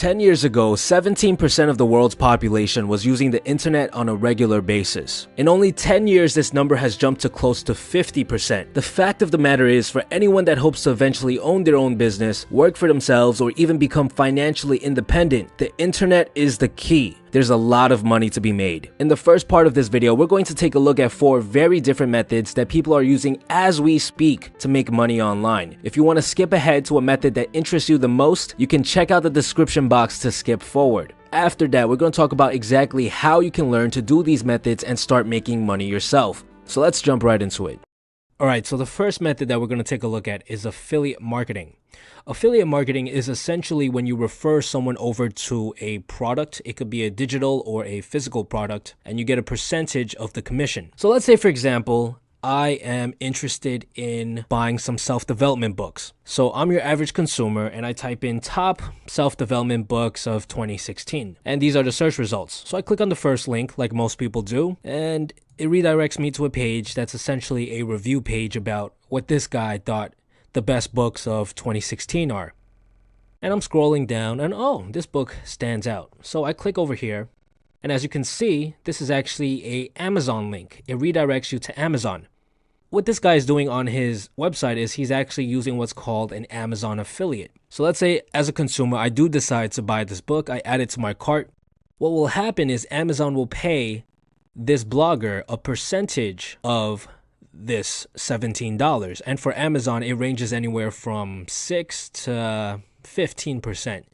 10 years ago, 17% of the world's population was using the internet on a regular basis. In only 10 years, this number has jumped to close to 50%. The fact of the matter is, for anyone that hopes to eventually own their own business, work for themselves, or even become financially independent, the internet is the key. There's a lot of money to be made. In the first part of this video, we're going to take a look at 4 very different methods that people are using as we speak to make money online. If you want to skip ahead to a method that interests you the most, you can check out the description box to skip forward. After that, we're going to talk about exactly how you can learn to do these methods and start making money yourself. So let's jump right into it. Alright, so the first method that we're going to take a look at is affiliate marketing. Affiliate marketing is essentially when you refer someone over to a product. It could be a digital or a physical product, and you get a percentage of the commission. So let's say, for example, I am interested in buying some self-development books. So I'm your average consumer and I type in top self-development books of 2016. And these are the search results. So I click on the first link like most people do, and it redirects me to a page that's essentially a review page about what this guy thought the best books of 2016 are. And I'm scrolling down and oh, this book stands out. So I click over here. And as you can see, this is actually a Amazon link. It redirects you to Amazon. What this guy is doing on his website is he's actually using what's called an Amazon affiliate. So let's say as a consumer, I do decide to buy this book. I add it to my cart. What will happen is Amazon will pay this blogger a percentage of this $17. And for Amazon, it ranges anywhere from 6 to 15%.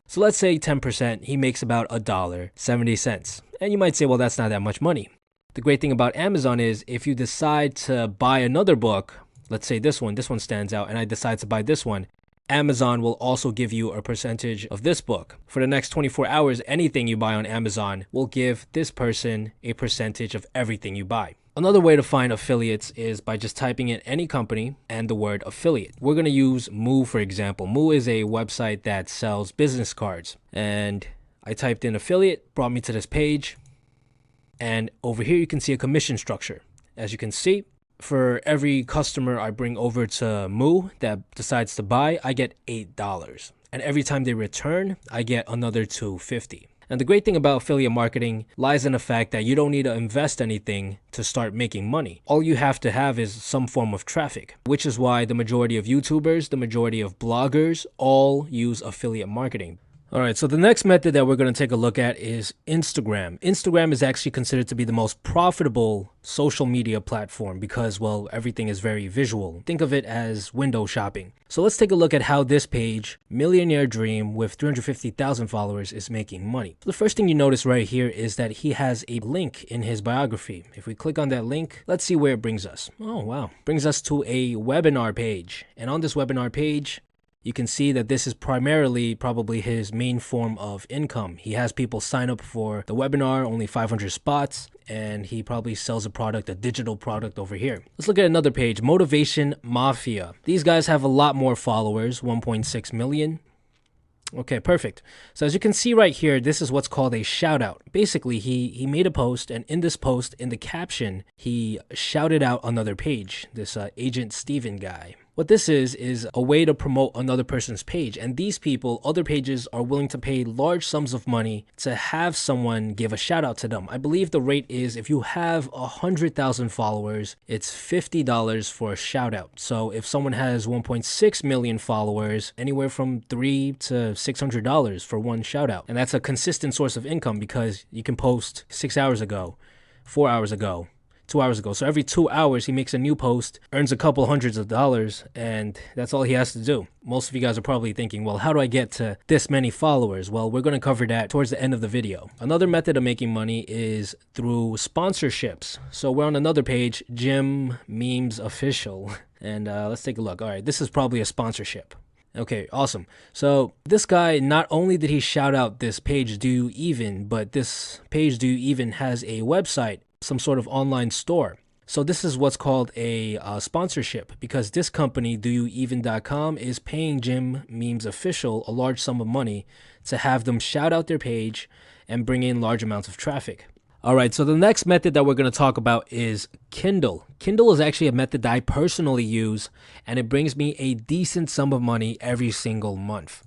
So let's say 10%, he makes about $1.70. And you might say, well, that's not that much money. The great thing about Amazon is if you decide to buy another book, let's say this one stands out, and I decide to buy this one, Amazon will also give you a percentage of this book. For the next 24 hours, anything you buy on Amazon will give this person a percentage of everything you buy. Another way to find affiliates is by just typing in any company and the word affiliate. We're going to use Moo, for example. Moo is a website that sells business cards. And I typed in affiliate, brought me to this page. And over here, you can see a commission structure. As you can see, for every customer I bring over to Moo that decides to buy, I get $8. And every time they return, I get another $2.50. And the great thing about affiliate marketing lies in the fact that you don't need to invest anything to start making money. All you have to have is some form of traffic, which is why the majority of YouTubers, the majority of bloggers, all use affiliate marketing. Alright, so the next method that we're going to take a look at is Instagram. Instagram is actually considered to be the most profitable social media platform because, well, everything is very visual. Think of it as window shopping. So let's take a look at how this page, Millionaire Dream with 350,000 followers, is making money. The first thing you notice right here is that he has a link in his biography. If we click on that link, let's see where it brings us. Oh, wow. Brings us to a webinar page. And on this webinar page, you can see that this is primarily probably his main form of income. He has people sign up for the webinar, only 500 spots, and he probably sells a product, a digital product over here. Let's look at another page, Motivation Mafia. These guys have a lot more followers, 1.6 million. Okay, perfect. So as you can see right here, this is what's called a shout out. Basically, he made a post, and in this post, in the caption, he shouted out another page, this Agent Steven guy. What this is a way to promote another person's page. And these people, other pages, are willing to pay large sums of money to have someone give a shout out to them. I believe the rate is if you have 100,000 followers, it's $50 for a shout out. So if someone has 1.6 million followers, anywhere from $300 to $600 for one shout out. And that's a consistent source of income because you can post 6 hours ago, 4 hours ago, 2 hours ago. So every 2 hours, he makes a new post, earns a couple hundreds of dollars, and that's all he has to do. Most of you guys are probably thinking, well, how do I get to this many followers? Well, we're going to cover that towards the end of the video. Another method of making money is through sponsorships. So we're on another page, Jim Memes Official, and let's take a look. All right, this is probably a sponsorship. Okay, awesome. So this guy, not only did he shout out this page, Do You Even, but this page, Do You Even, has a website, some sort of online store. So this is what's called a sponsorship because this company, doyoueven.com, is paying Jim Memes Official a large sum of money to have them shout out their page and bring in large amounts of traffic. All right, so the next method that we're going to talk about is Kindle. Kindle is actually a method that I personally use, and it brings me a decent sum of money every single month.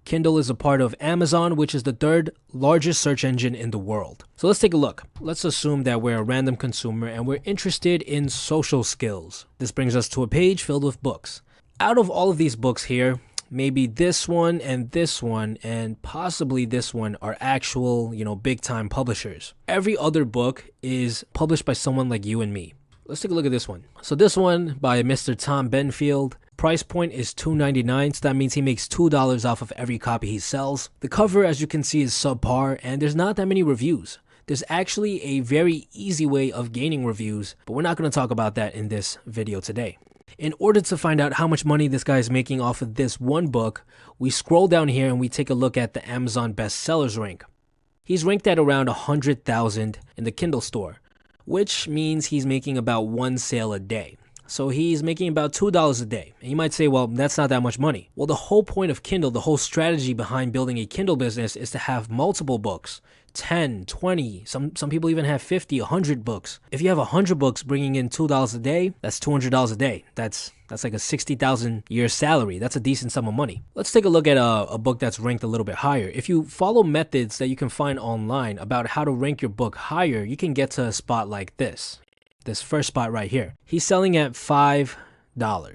Kindle is a part of Amazon, which is the third largest search engine in the world. So let's take a look. Let's assume that we're a random consumer and we're interested in social skills. This brings us to a page filled with books. Out of all of these books here, maybe this one and possibly this one are actual, big time publishers. Every other book is published by someone like you and me. Let's take a look at this one. So this one by Mr. Tom Benfield. Price point is $2.99, so that means he makes $2 off of every copy he sells. The cover, as you can see, is subpar, and there's not that many reviews. There's actually a very easy way of gaining reviews, but we're not going to talk about that in this video today. In order to find out how much money this guy is making off of this one book, we scroll down here and we take a look at the Amazon bestsellers rank. He's ranked at around 100,000 in the Kindle store, which means he's making about one sale a day. So he's making about $2 a day. And you might say, well, that's not that much money. Well, the whole point of Kindle, the whole strategy behind building a Kindle business is to have multiple books, 10, 20, some people even have 50, 100 books. If you have 100 books bringing in $2 a day, that's $200 a day. That's like a 60,000 year salary. That's a decent sum of money. Let's take a look at a book that's ranked a little bit higher. If you follow methods that you can find online about how to rank your book higher, you can get to a spot like this first spot right here. He's selling at $5.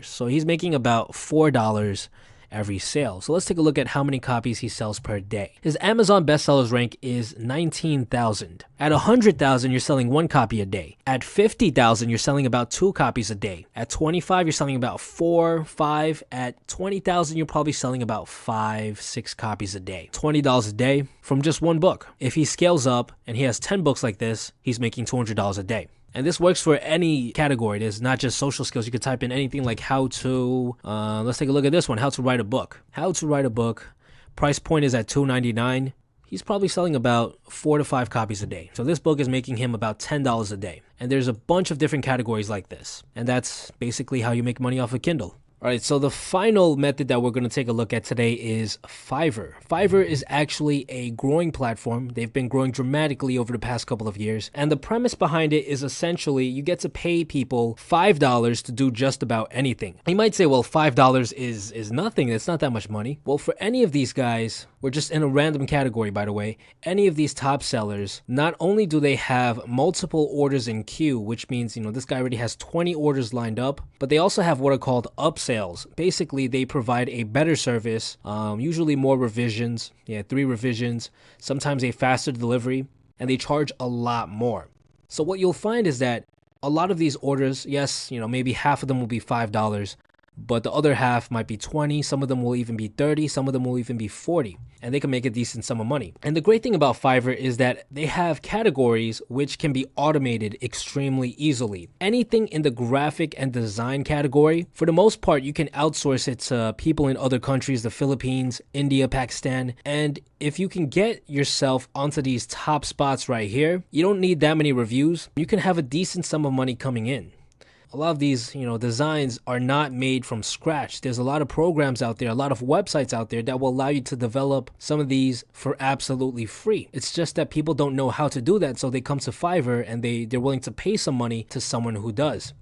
So he's making about $4 every sale. So let's take a look at how many copies he sells per day. His Amazon bestsellers rank is 19,000. At 100,000, you're selling 1 copy a day. At 50,000, you're selling about 2 copies a day. At 25, you're selling about 4, 5. At 20,000, you're probably selling about 5, 6 copies a day. $20 a day from just one book. If he scales up and he has 10 books like this, he's making $200 a day. And this works for any category. It is not just social skills. You could type in anything like how to, let's take a look at this one, how to write a book. How to write a book. Price point is at $2.99. He's probably selling about 4 to 5 copies a day. So this book is making him about $10 a day. And there's a bunch of different categories like this. And that's basically how you make money off of Kindle. All right, so the final method that we're going to take a look at today is Fiverr. Fiverr is actually a growing platform. They've been growing dramatically over the past couple of years. And the premise behind it is essentially you get to pay people $5 to do just about anything. You might say, well, $5 is nothing. It's not that much money. Well, for any of these guys, we're just in a random category, by the way, any of these top sellers, not only do they have multiple orders in queue, which means, this guy already has 20 orders lined up, but they also have what are called upsells. Basically, they provide a better service, usually more revisions, 3 revisions, sometimes a faster delivery, and they charge a lot more. So what you'll find is that a lot of these orders, yes, maybe half of them will be $5, but the other half might be 20, some of them will even be 30, some of them will even be 40, and they can make a decent sum of money. And the great thing about Fiverr is that they have categories which can be automated extremely easily. Anything in the graphic and design category, for the most part, you can outsource it to people in other countries, the Philippines, India, Pakistan, and if you can get yourself onto these top spots right here, you don't need that many reviews. You can have a decent sum of money coming in. A lot of these, designs are not made from scratch. There's a lot of programs out there, a lot of websites out there that will allow you to develop some of these for absolutely free. It's just that people don't know how to do that, so they come to Fiverr and they're willing to pay some money to someone who does.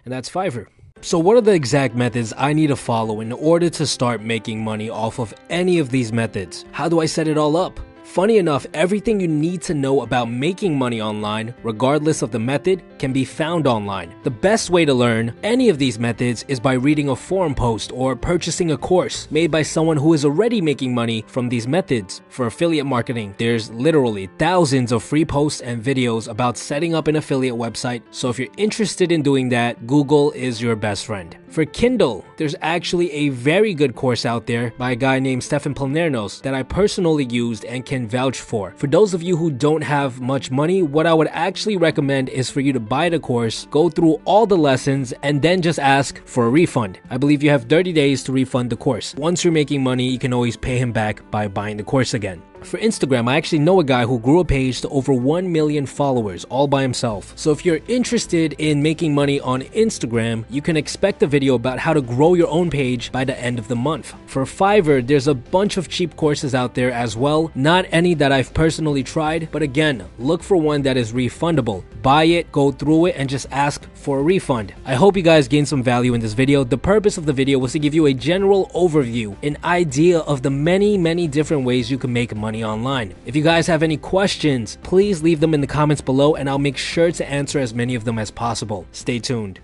And that's Fiverr. So what are the exact methods I need to follow in order to start making money off of any of these methods? How do I set it all up? Funny enough, everything you need to know about making money online, regardless of the method, can be found online. The best way to learn any of these methods is by reading a forum post or purchasing a course made by someone who is already making money from these methods. For affiliate marketing, there's literally thousands of free posts and videos about setting up an affiliate website, so if you're interested in doing that, Google is your best friend. For Kindle, there's actually a very good course out there by a guy named Stefan Planernos that I personally used and can vouch for. For those of you who don't have much money, what I would actually recommend is for you to buy the course, go through all the lessons, and then just ask for a refund. I believe you have 30 days to refund the course. Once you're making money, you can always pay him back by buying the course again. For Instagram, I actually know a guy who grew a page to over 1 million followers all by himself. So if you're interested in making money on Instagram, you can expect a video about how to grow your own page by the end of the month. For Fiverr, there's a bunch of cheap courses out there as well, not any that I've personally tried, but again, look for one that is refundable. Buy it, go through it, and just ask for a refund. I hope you guys gained some value in this video. The purpose of the video was to give you a general overview, an idea of the many different ways you can make money online. If you guys have any questions, please leave them in the comments below and I'll make sure to answer as many of them as possible. Stay tuned.